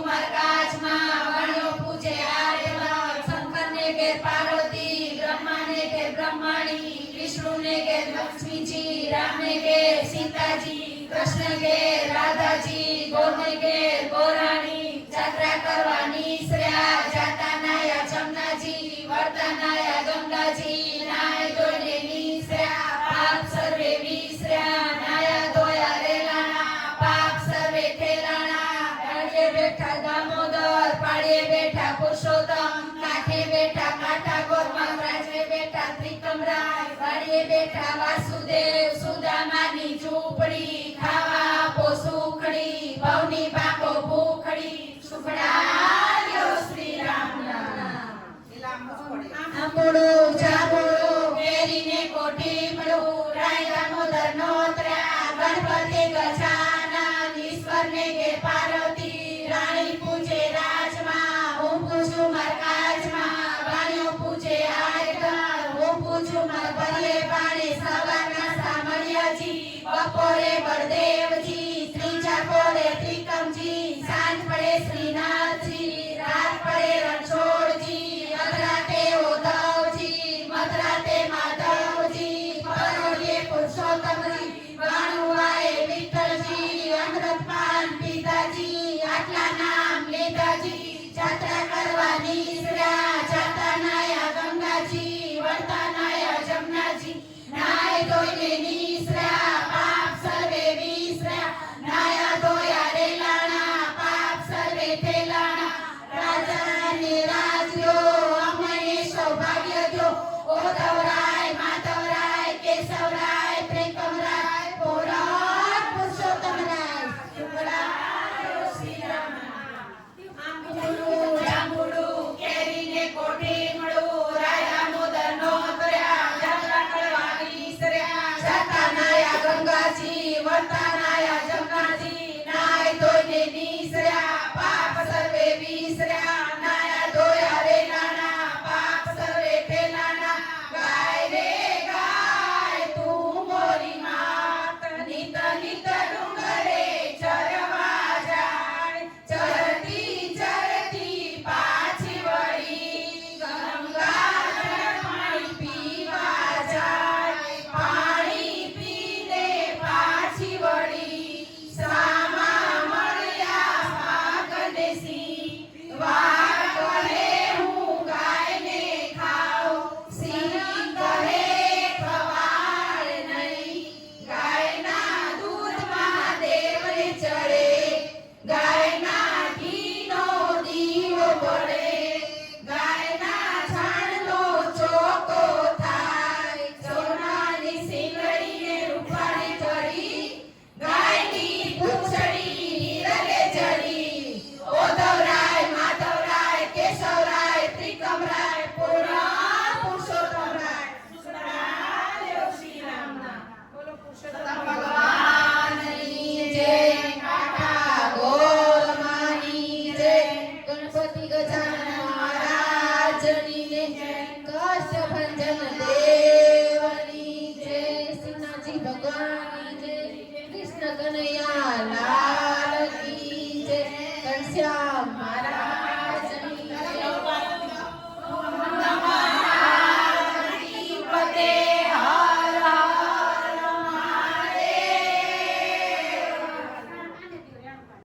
ઝુમર કાચમાં વાણિયો પૂજે આર્યવર શંકરને ઘેર પાર્વતી બ્રહ્માને ઘેર બ્રહ્માણી વિષ્ણુને ઘેર લક્ષ્મીજી રામને ઘેર સીતાજી કૃષ્ણ ઘેર રાધાજી ગોરને ઘેર ગોરાણી જાત્રા કરવા નીસર્યા જાતા નાયા જમનાજી વળતા નાયા ગંગાજી નાય ધોઈને નીસર્યા પાપ સર્વે વિસર્યા નાયા ધોયા રેલાણા પાપ સર્વે ઠેલાણા પાડીએ બેઠા દામોદર પાડીએ બેઠા પુરુષોત્તમ કાંઠે બેઠા કાંઠા ગોરમાં રાજે બેઠા ત્રિકમરાય પાડીએ બેઠા વાસુદેવ સુદામાની ઝૂંપડી ખાવા આપો સુખડી ભવની પાકો ભૂખડી સુખડાયો શ્રી રામના આંબળું જાંબુડું કેરીને કોઠીમડું રાય દામોદર નોતરા ગણપતિ ગજાનન ઈશ્વરને ઘેર પાર્વતી રાણી પૂજે રાજમાં હું પૂજું માર કાજમાં વાણિયો પૂજે આયગર હું પૂજું માર ભરીએ પાણી સવારના સામળિયાજી બપોરે બળદેવજી ત્રીજા પોરે ત્રિકમજી સાંજ પડે શ્રીનાથજી રાત પડે રણછોડજી મધરાતે ઉદ્ધવજી મધરાતે માધવજી પરોઢિયે પુરુષોત્તમજી વાણુવાએ વિઠ્ઠલજી અમૃતપાન પીધાજી આટલા નામ લીધાજી જાત્રા કરવા નીસર્યા જાતા નાયા ગંગાજી વળતા નાયા જમનાજી નાય ધોઈને નીસર્યા પાપ સર્વે વિસર્યા નાયા ધોયા રેલાણા પાપ સર્વે ઠેલાણા રાજાને રાજ્યો અમને સૌભાગ્ય દ્યો ઓધવરાય માધવરાય કેશવરાય ત્રિકમરાય પોરાય પુરુષોત્તમરાય શુક્રાય શ્રી રામના આંબળું જાંબુડું કેરીને કોઠીમડું રાય દામોદર નોતર્યા જાત્રા કરવા નીસર્યા જાતા નાયા ગંગાજી વળતા નાયા જમનાજી નાય ધોઈને નીસર્યા પાપ સર્વે વિસર્યા નાયા ધોયા રેલાણા પાપ સર્વે ઠેલાણા ગાય રે ગાય તું મોરી માત નિત નિત ડુંગરે ચરવા જાય ચરતી ચરતી પાછી વળી ગંગા જળ પાણી પીવા જાય પાણી પીને પાછી વળી સામા મળ્યા વાઘને સિંહ વાઘ કહે હું ગાયને ખાઉં સિંહ કહે ખવાડ નહીં ગાયના દૂધમાં દેવને ચડે ગાયના ઘીનો દીવો બળે ગાયના છાણનો ચોકો થાય સોનાની સિંગડીને રૂપાળી ચડી ગાયની પૂંછડી હિરલે જડી ઓધવરાય માધવરાય કેશવરાય ત્રિકમરાય પૂર્ણ પુરુષોત્તમરાય શુક્રાય શ્રી રામના બોલો પુરુષોત્તમ ભગવાનની જય કાકા ગોરમાની જય ગણપતિ ગજાનન મહારાજની જય કષ્ટભંજન દેવની જય શ્રીનાથજી ભગવાનની જય કૃષ્ણ કનૈયા લાલ કી જય ઘનશ્યામ મહારાજ